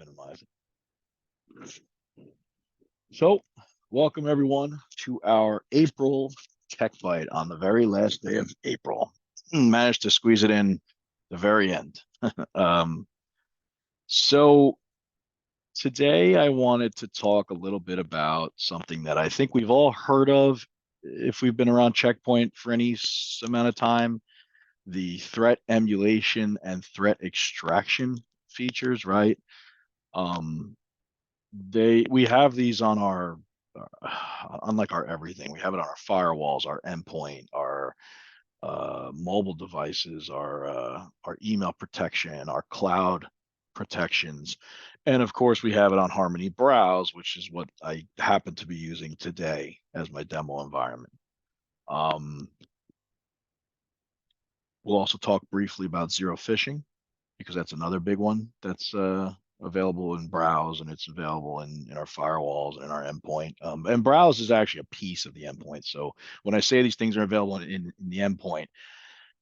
minimize it. So, welcome everyone to our April TechByte on the very last day of April. Managed to squeeze it in the very end. um, so today I wanted to talk a little bit about something that I think we've all heard of if we've been around Checkpoint for any amount of time, the threat emulation and threat extraction features, right? Um, we have these on our unlike our everything. We have it on our firewalls, our endpoint, our mobile devices, our email protection, our cloud protections, and of course we have it on Harmony Browse, which is what I happen to be using today as my demo environment. Um, we'll also talk briefly about Zero-Phishing because that's another big one that's available in Browse, and it's available in our firewalls and our endpoint. And Browse is actually a piece of the endpoint. So when I say these things are available in the endpoint,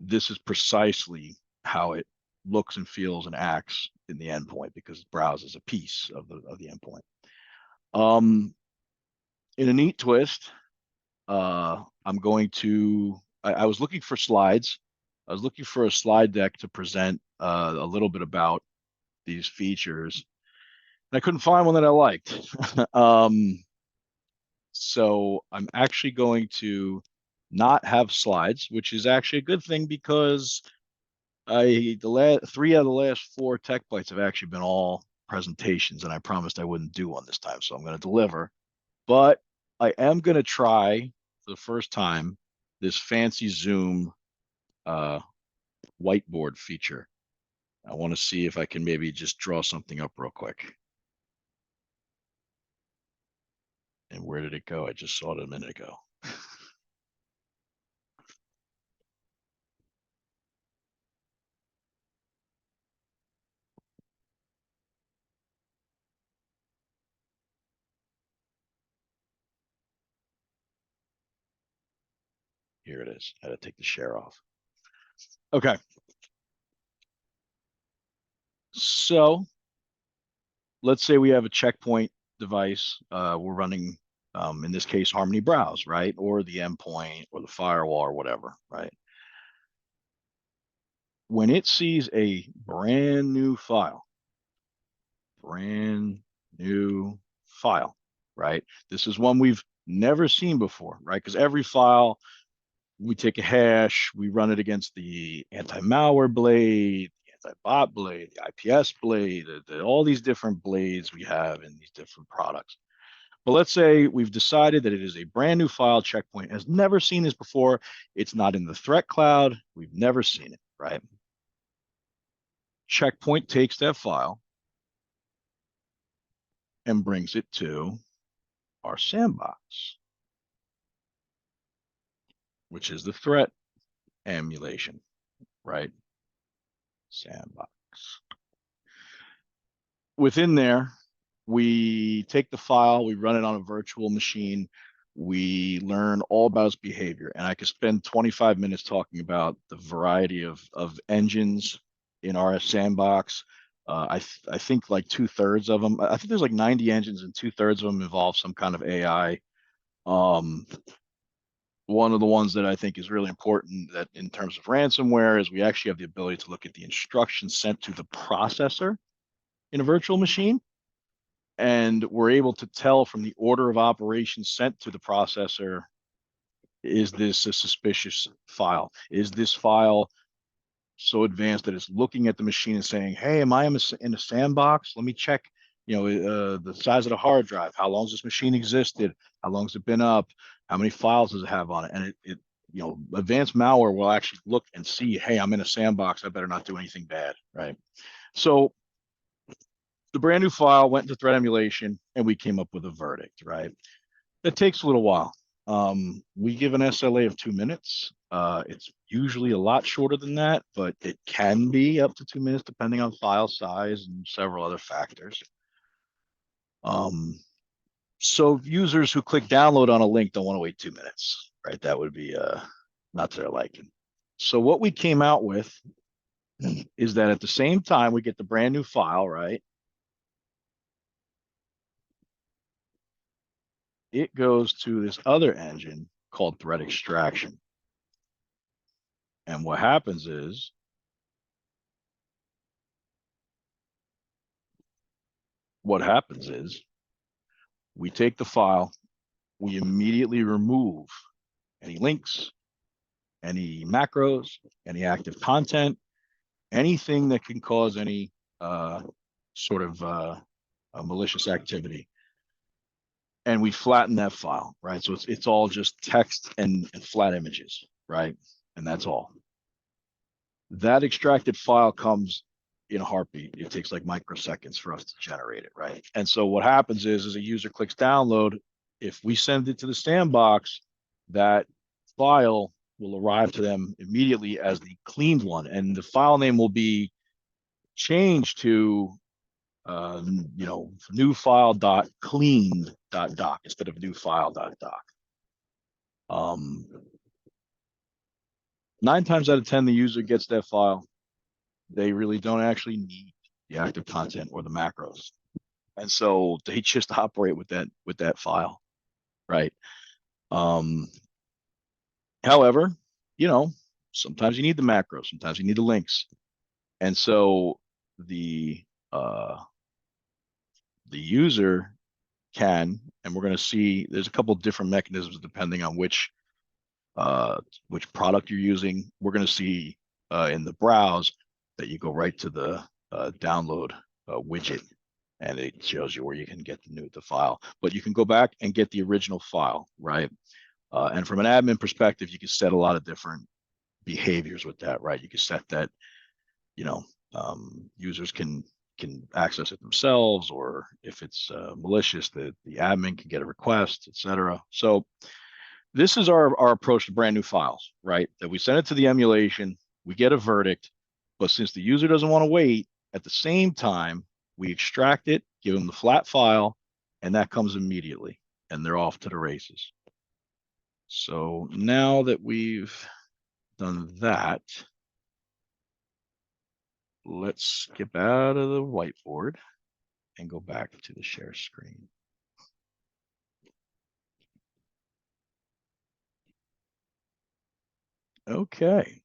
this is precisely how it looks and feels and acts in the endpoint because Browse is a piece of the endpoint. In a neat twist, I'm going to. I was looking for slides. I was looking for a slide deck to present a little bit about these features. And I couldn't find one that I liked. So I'm actually going to not have slides, which is actually a good thing because three out of the last four TechBytes have actually been all presentations, and I promised I wouldn't do one this time, so I'm going to deliver. But I am going to try for the first time this fancy Zoom whiteboard feature. I want to see if I can maybe just draw something up real quick. And where did it go? I just saw it a minute ago. Here it is. I had to take the share off. Okay. So let's say we have a Checkpoint device. We're running, in this case, Harmony Browse, right? Or the endpoint or the firewall or whatever, right? When it sees a brand new file, right? This is one we've never seen before, right? Because every file, we take a hash, we run it against the anti-malware blade, the anti-bot blade, the IPS blade, all these different blades we have in these different products. But let's say we've decided that it is a brand new file. Checkpoint has never seen this before. It's not in the threat cloud. We've never seen it, right? Checkpoint takes that file and brings it to our sandbox, which is the threat emulation, right? Sandbox. Within there, we take the file, we run it on a virtual machine, we learn all about its behavior. And I could spend 25 minutes talking about the variety of engines in our sandbox. I think like 2/3 of them, I think there's like 90 engines and 2/3 of them involve some kind of AI. Um, One of the ones that I think is really important that in terms of ransomware is we actually have the ability to look at the instructions sent to the processor in a virtual machine. And we're able to tell from the order of operations sent to the processor, is this a suspicious file? Is this file so advanced that it's looking at the machine and saying, hey, am I in a sandbox? Let me check, the size of the hard drive. How long has this machine existed? How long has it been up? How many files does it have on it? And advanced malware will actually look and see, hey, I'm in a sandbox. I better not do anything bad, right? So the brand new file went into threat emulation and we came up with a verdict, right? It takes a little while. We give an SLA of 2 minutes. It's usually a lot shorter than that, but it can be up to 2 minutes depending on file size and several other factors. So users who click download on a link don't want to wait 2 minutes, right? That would be not to their liking. So what we came out with is that at the same time we get the brand new file, right? it goes to this other engine called Threat Extraction. And what happens is we take the file, we immediately remove any links, any macros, any active content, anything that can cause any sort of malicious activity. And we flatten that file, right? So it's all just text and flat images, right? And that's all. That extracted file comes in a heartbeat. It takes like microseconds for us to generate it, right? And so what happens is, as a user clicks download, if we send it to the sandbox, that file will arrive to them immediately as the cleaned one, and the file name will be changed to new file.cleaned.doc instead of new file.doc. 9 times out of 10, the user gets that file. They really don't actually need the active content or the macros, and so they just operate with that file, right? However, sometimes you need the macros, sometimes you need the links, and so the user can, and we're going to see there's a couple different mechanisms depending on which product you're using. We're going to see in the browse that you go right to the download widget, and it shows you where you can get the file. But you can go back and get the original file, right? And from an admin perspective, you can set a lot of different behaviors with that, right? You can set that, users can access it themselves, or if it's malicious, the admin can get a request, etc. So this is our approach to brand new files, right? That we send it to the emulation, we get a verdict, but since the user doesn't want to wait, at the same time, we extract it, give them the flat file, and that comes immediately, and they're off to the races. So now that we've done that, let's skip out of the whiteboard and go back to the share screen. Okay.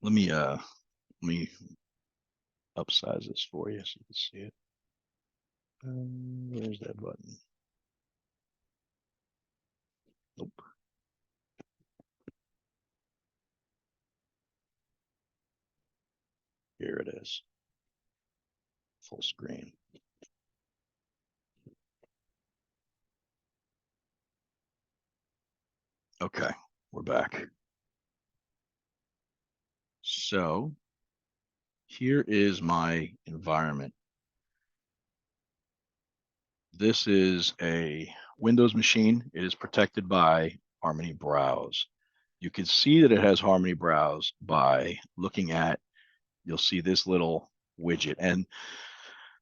Let me upsize this for you so you can see it. Where's that button? Nope. Here it is. Full screen. Okay, we're back. So here is my environment. This is a Windows machine. It is protected by Harmony Browse. You can see that it has Harmony Browse by looking at, you'll see this little widget. And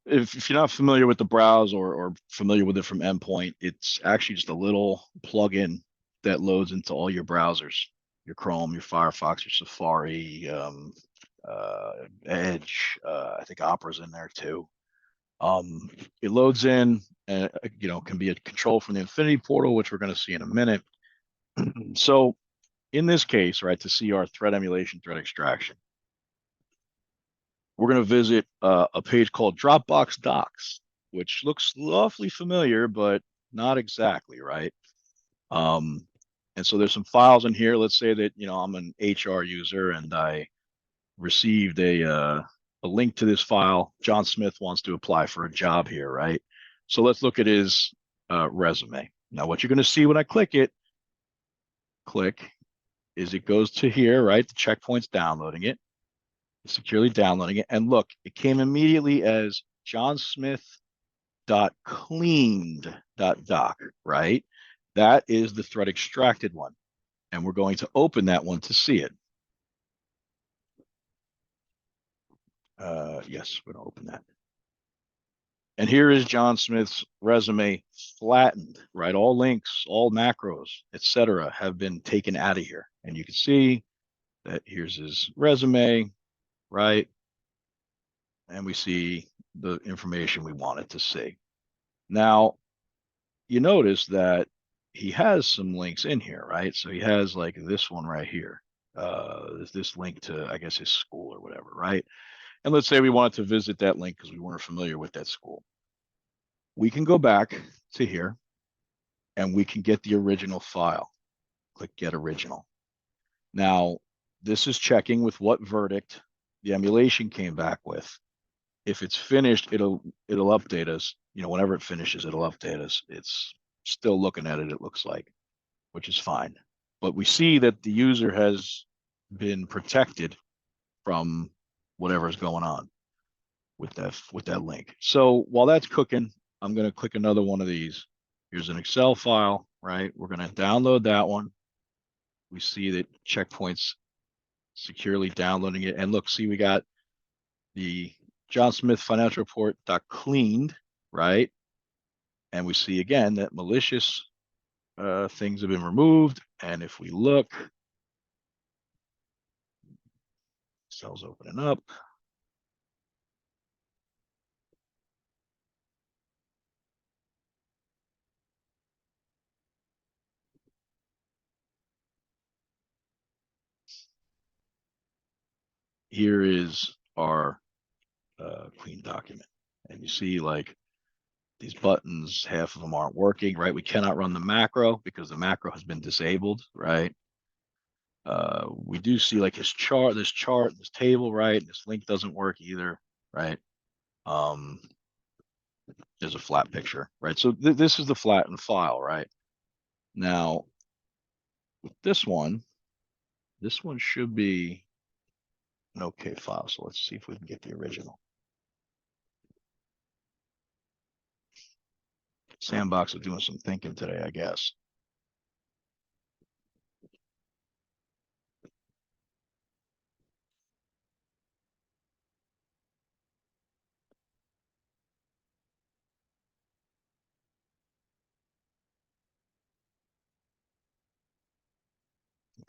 if you're not familiar with the browse or familiar with it from Endpoint, it's actually just a little plugin that loads into all your browsers, your Chrome, your Firefox, your Safari, Edge. I think Opera's in there too. It loads in, and can be a control from the Infinity portal, which we're going to see in a minute. So in this case, right, to see our threat emulation, threat extraction, we're going to visit a page called Dropbox Docs, which looks awfully familiar, but not exactly, right? And so there's some files in here. Let's say that, I'm an HR user and I received a link to this file. John Smith wants to apply for a job here, right? So let's look at his resume. Now, what you're going to see when I click, is it goes to here, right? The checkpoint's downloading it. Securely downloading it, and look, it came immediately as johnsmith.cleaned.doc, right? That is the threat extracted one, and we're going to open that one to see it. Yes, we're going to open that. And here is John Smith's resume flattened, right? All links, all macros, etc., have been taken out of here, and you can see that here's his resume, right? And we see the information we wanted to see. Now, you notice that he has some links in here, right? So he has like this one right here. This link to, I guess, his school or whatever, right? And let's say we wanted to visit that link because we weren't familiar with that school. We can go back to here and we can get the original file. Click Get Original. Now, this is checking with what verdict the emulation came back with. If it's finished, it'll update us. You know, whenever it finishes, it'll update us. It's still looking at it, it looks like, which is fine. But we see that the user has been protected from whatever's going on with that link. So while that's cooking, I'm going to click another one of these. Here's an Excel file, right? We're going to download that one. We see that Checkpoint's securely downloading it. And look, see, we got the John Smith financial report cleaned, right? And we see again that malicious things have been removed. And if we look, Excel's opening up. Here is our clean document. And you see like these buttons, half of them aren't working, right? We cannot run the macro because the macro has been disabled, right? We do see like this chart, this table, right? This link doesn't work either, right? Um, there's a flat picture, right? So this is the flattened file, right? Now, with this one should be an okay file. So let's see if we can get the original. Sandbox is doing some thinking today, I guess.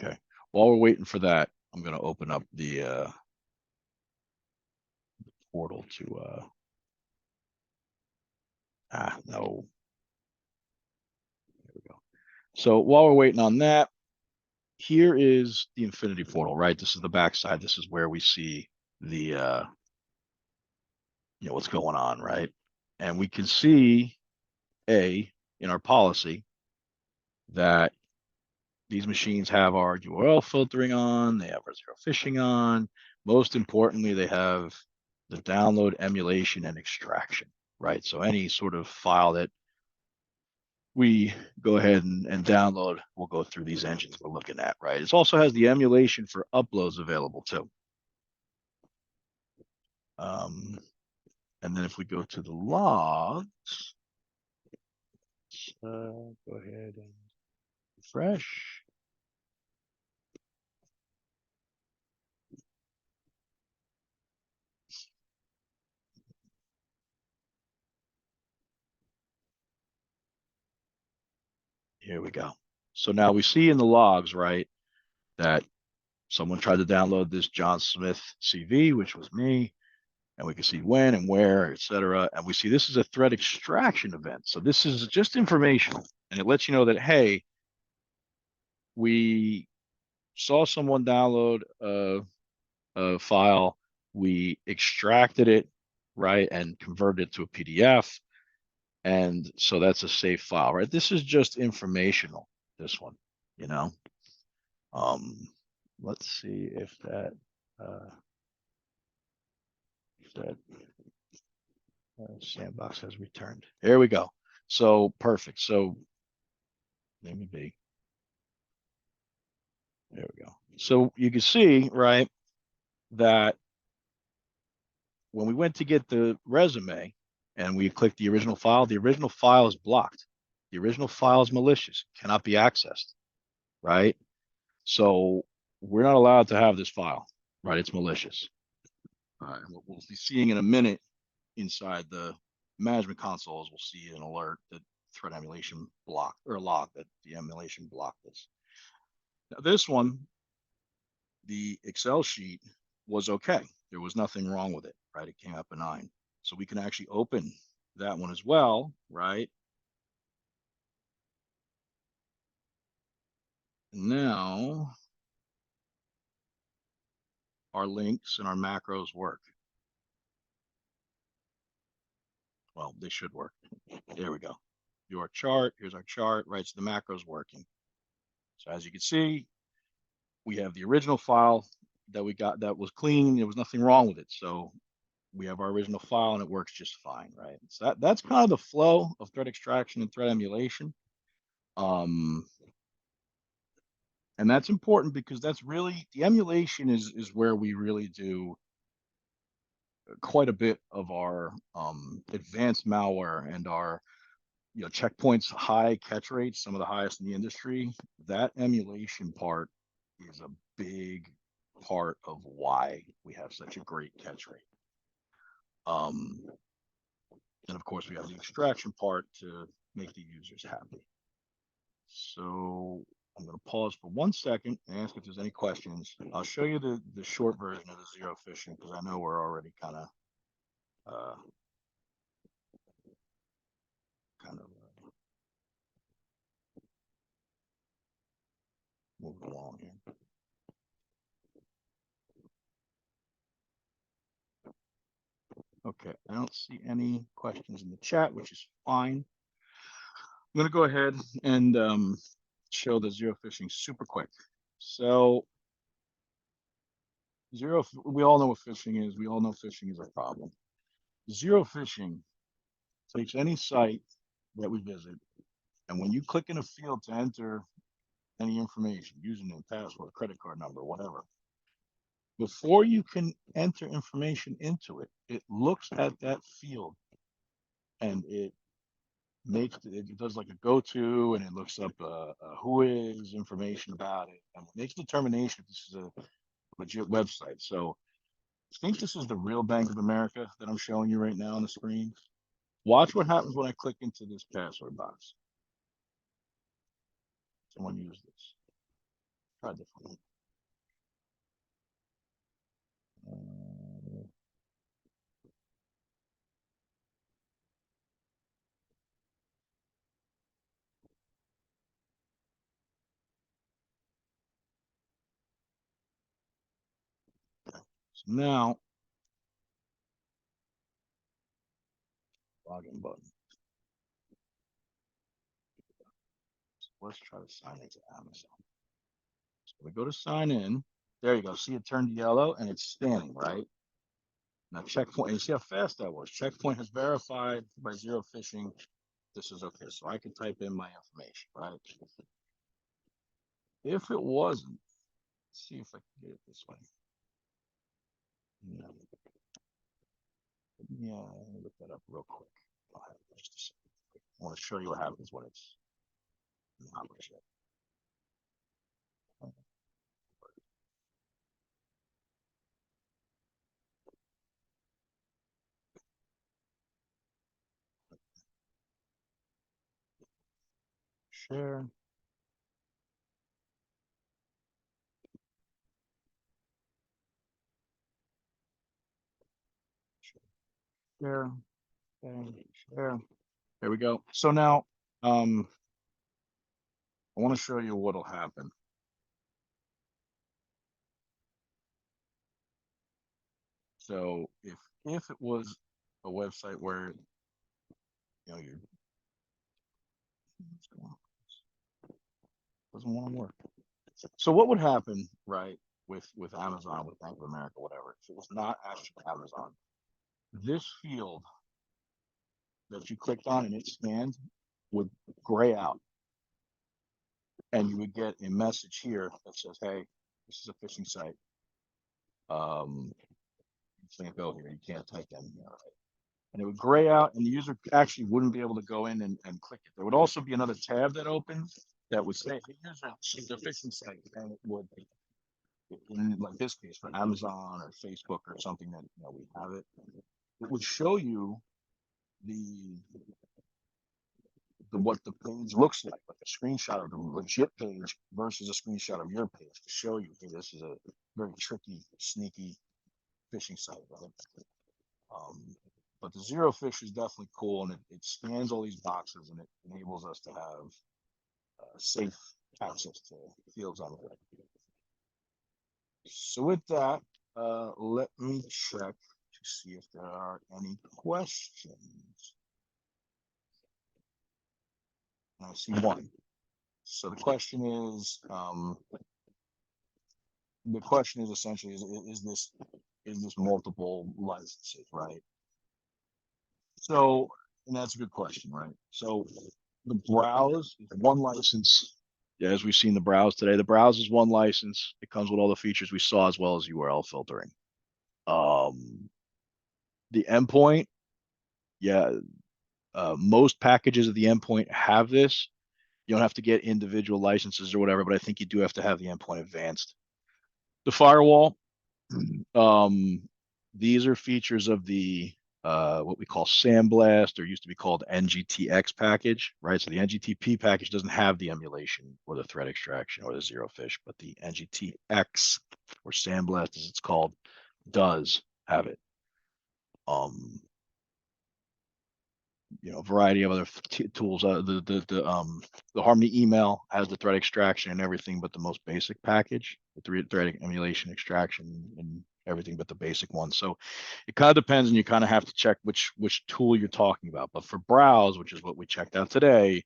Okay. While we're waiting for that, I'm going to open up the portal to no. There we go. So while we're waiting on that, here is the Infinity portal, right? This is the backside. This is where we see the what's going on, right? And we can see in our policy that these machines have our URL filtering on, they have our zero-phishing on. Most importantly, they have the download, emulation, and extraction, right? So any sort of file that we go ahead and download will go through these engines we're looking at, right? It also has the emulation for uploads available too. And then if we go to the logs, go ahead and refresh. Here we go. So now we see in the logs, right, that someone tried to download this John Smith CV, which was me, and we can see when and where, etc. And we see this is a threat extraction event. So this is just informational, and it lets you know that, hey, we saw someone download a file, we extracted it, right, and converted it to a PDF. And so that's a safe file, right? This is just informational, this one, you know. Um, let's see if that sandbox has returned. There we go. So perfect. So let me be. There we go. So you can see, right, that when we went to get the resume and we clicked the original file is blocked. The original file is malicious, cannot be accessed, right? So we're not allowed to have this file, right? It's malicious. And what we'll be seeing in a minute inside the management consoles, we'll see an alert that threat emulation blocked or a log that the emulation blocked this. Now, this one, the Excel sheet was okay. There was nothing wrong with it, right? It came out benign. So we can actually open that one as well, right? And now our links and our macros work. Well, they should work. There we go. Your chart, here's our chart, right? So the macro's working. So as you can see, we have the original file that we got that was clean. There was nothing wrong with it. So we have our original file and it works just fine, right? So that's kind of the flow of threat extraction and threat emulation. Um, and that's important because that's really the emulation is where we really do quite a bit of our advanced malware and our checkpoints high catch rates, some of the highest in the industry. That emulation part is a big part of why we have such a great catch rate. And of course, we have the extraction part to make the users happy. So I'm going to pause for 1 second and ask if there's any questions. I'll show you the short version of the zero phishing because I know we're already uh, kind of moving along here. Okay, I don't see any questions in the chat, which is fine. I'm going to go ahead and show the zero phishing super quick. So we all know what phishing is. We all know phishing is a problem. Zero phishing takes any site that we visit, and when you click in a field to enter any information, username, password, credit card number, whatever, before you can enter information into it, it looks at that field and it does like a go-to and it looks up who is information about it and it makes a determination if this is a legit website. So I think this is the real Bank of America that I'm showing you right now on the screen. Watch what happens when I click into this password box. Someone use this. Try different. Uh, so now, login button. So let's try to sign into Amazon. So we go to sign in. There you go. See, it turned yellow and it's scanning, right? Now checkpoint, and you see how fast that was. Checkpoint has verified by zero phishing. This is okay. So I can type in my information, right? If it wasn't, let's see if I can get it this way. Yeah, let me look that up real quick. Just a second. I want to show you what happens when it's not legit. Share. Share. Okay, share. There we go. So now, I want to show you what'll happen. So if it was a website where you doesn't want to work. So what would happen, right, with Amazon, with Bank of America, whatever, if it was not actually Amazon? This field that you clicked on and it scanned would gray out, and you would get a message here that says, "Hey, this is a phishing site. You can't go here. You can't type in here." Right? And it would gray out, and the user actually wouldn't be able to go in and click it. There would also be another tab that opens that would say, "Hey, here's a phishing site," and it would, in like this case, for Amazon or Facebook or something that we have it, it would show you the what the page looks like a screenshot of the legit page versus a screenshot of your page to show you, hey, this is a very tricky, sneaky phishing site, right? But the Zero-Fish is definitely cool, and it scans all these boxes, and it enables us to have safe access to fields on the web. So with that, let me check to see if there are any questions. I see one. So the question is essentially is this multiple licenses, right? So, and that's a good question, right? So the browse is one license. Yeah, as we've seen the browse today, the browse is one license. It comes with all the features we saw as well as URL filtering. The endpoint, yeah, most packages of the endpoint have this. You don't have to get individual licenses or whatever, but I think you do have to have the endpoint advanced. The firewall, um, these are features of the what we call Sandblast, or used to be called NGTX package, right? So the NGTP package doesn't have the emulation or the threat extraction or the Zero-Fish, but the NGTX, or Sandblast as it's called, does have it. A variety of other tools. The Harmony email has the threat extraction and everything, but the most basic package, the threat emulation, extraction, and everything but the basic one. So it kind of depends, and you kind of have to check which tool you're talking about. But for browse, which is what we checked out today,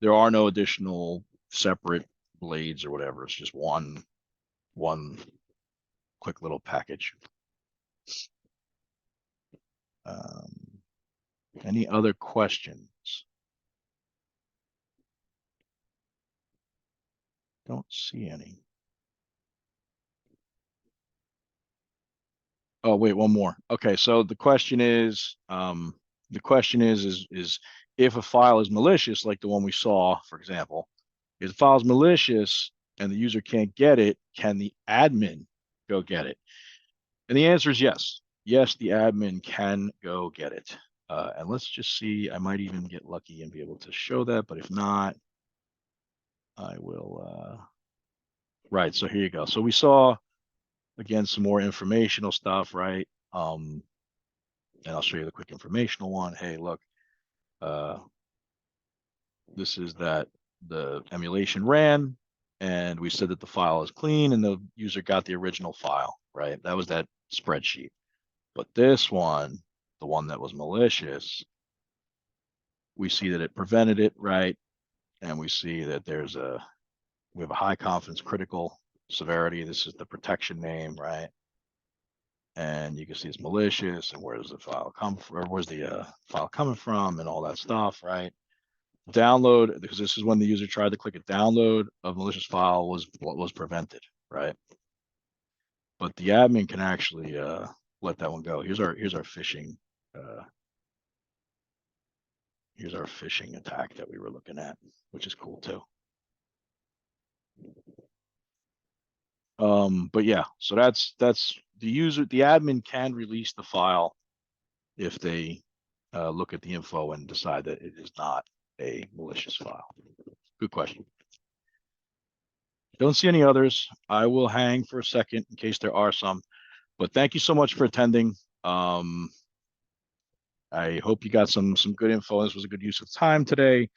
there are no additional separate blades or whatever. It's just one quick little package. Any other questions? Don't see any. Oh, wait, one more. Okay, so the question is if a file is malicious, like the one we saw, for example, if the file is malicious and the user can't get it, can the admin go get it? And the answer is yes. Yes, the admin can go get it. And let's just see, I might even get lucky and be able to show that, but if not, I will. Right, so here you go. So we saw, again, some more informational stuff, right? And I'll show you the quick informational one. Hey, look, uh, this is that the emulation ran, and we said that the file is clean, and the user got the original file, right? That was that spreadsheet. But this one, the one that was malicious, we see that it prevented it, right? And we see that we have a high confidence critical severity. This is the protection name, right? And you can see it's malicious, and where does the file come from, or where's the file coming from, and all that stuff, right? Download, because this is when the user tried to click a download of malicious file was prevented, right? But the admin can actually let that one go. Here's our phishing attack that we were looking at, which is cool too. But yeah, so that's the admin can release the file if they look at the info and decide that it is not a malicious file. Good question. Don't see any others. I will hang for a second in case there are some. But thank you so much for attending. I hope you got some good info. This was a good use of time today.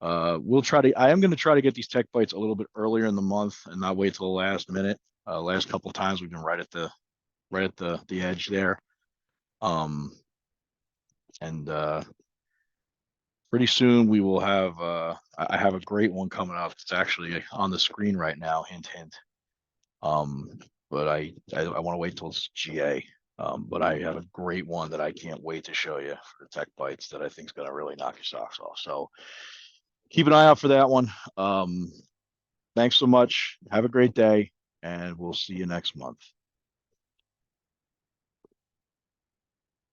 I am going to try to get these TechBytes a little bit earlier in the month and not wait till the last minute. Last couple of times we've been right at the edge there. And pretty soon we will have I have a great one coming up. It's actually on the screen right now, hint hint. But I want to wait till it's GA. But I have a great one that I can't wait to show you for the TechBytes that I think is going to really knock your socks off. So keep an eye out for that one. Thanks so much. Have a great day, and we'll see you next month.